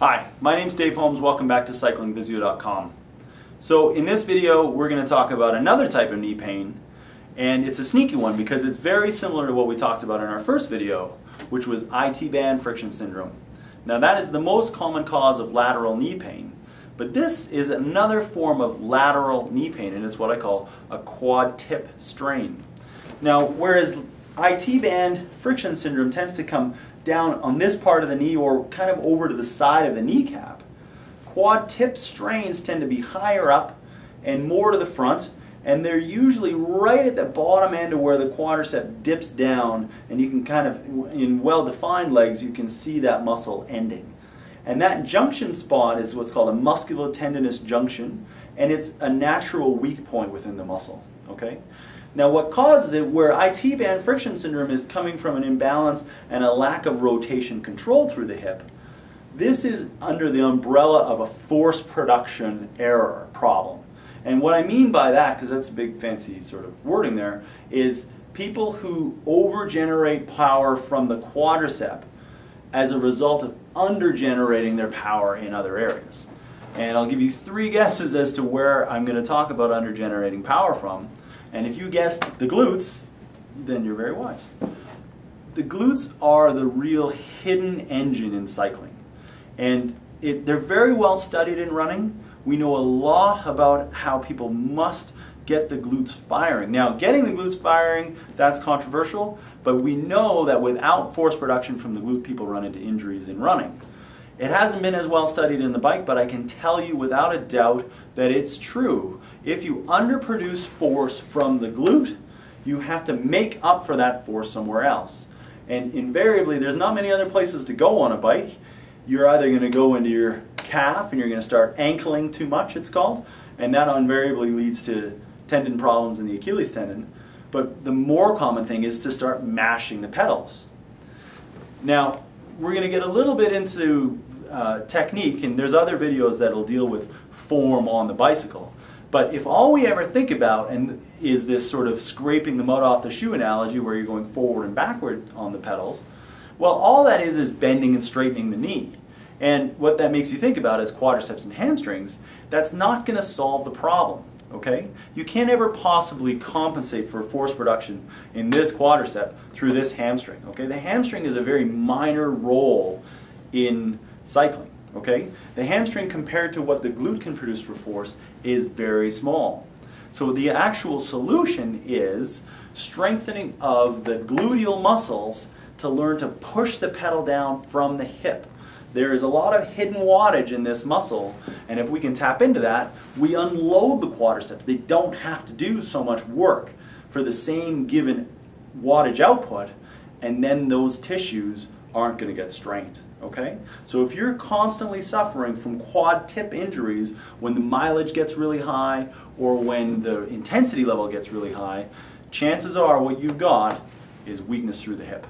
Hi, my name's Dave Holmes. Welcome back to CyclingVisio.com. So in this video we're going to talk about another type of knee pain, and it's a sneaky one because it's very similar to what we talked about in our first video, which was IT band friction syndrome. Now that is the most common cause of lateral knee pain, but this is another form of lateral knee pain, and it's what I call a quad tip strain. Now whereas IT band friction syndrome tends to come down on this part of the knee or kind of over to the side of the kneecap, quad tip strains tend to be higher up and more to the front, and they're usually right at the bottom end of where the quadricep dips down, and you can kind of, in well-defined legs, you can see that muscle ending. And that junction spot is what's called a musculotendinous junction, and it's a natural weak point within the muscle. Okay? Now what causes it, where IT band friction syndrome is coming from an imbalance and a lack of rotation control through the hip, this is under the umbrella of a force production error problem. And what I mean by that, because that's a big fancy sort of wording there, is people who overgenerate power from the quadricep as a result of undergenerating their power in other areas. And I'll give you 3 guesses as to where I'm going to talk about undergenerating power from. And if you guessed the glutes, then you're very wise. The glutes are the real hidden engine in cycling. And they're very well studied in running. We know a lot about how people must get the glutes firing. Now, getting the glutes firing, that's controversial, but we know that without force production from the glute, people run into injuries in running. It hasn't been as well studied in the bike, but I can tell you without a doubt that it's true. If you underproduce force from the glute, you have to make up for that force somewhere else. And invariably, there's not many other places to go on a bike. You're either going to go into your calf and you're going to start ankling too much, it's called, and that invariably leads to tendon problems in the Achilles tendon. But the more common thing is to start mashing the pedals. Now, we're going to get a little bit into technique, and there's other videos that'll deal with form on the bicycle. But if all we ever think about is this sort of scraping the mud off the shoe analogy where you're going forward and backward on the pedals, well, all that is bending and straightening the knee. And what that makes you think about is quadriceps and hamstrings. That's not going to solve the problem. Okay? You can't ever possibly compensate for force production in this quadricep through this hamstring. Okay? The hamstring is a very minor role in cycling. Okay? The hamstring compared to what the glute can produce for force is very small. So the actual solution is strengthening of the gluteal muscles to learn to push the pedal down from the hip. There is a lot of hidden wattage in this muscle, and if we can tap into that, we unload the quadriceps. They don't have to do so much work for the same given wattage output, and then those tissues aren't going to get strained. Okay? So if you're constantly suffering from quad tip injuries when the mileage gets really high or when the intensity level gets really high, chances are what you've got is weakness through the hip.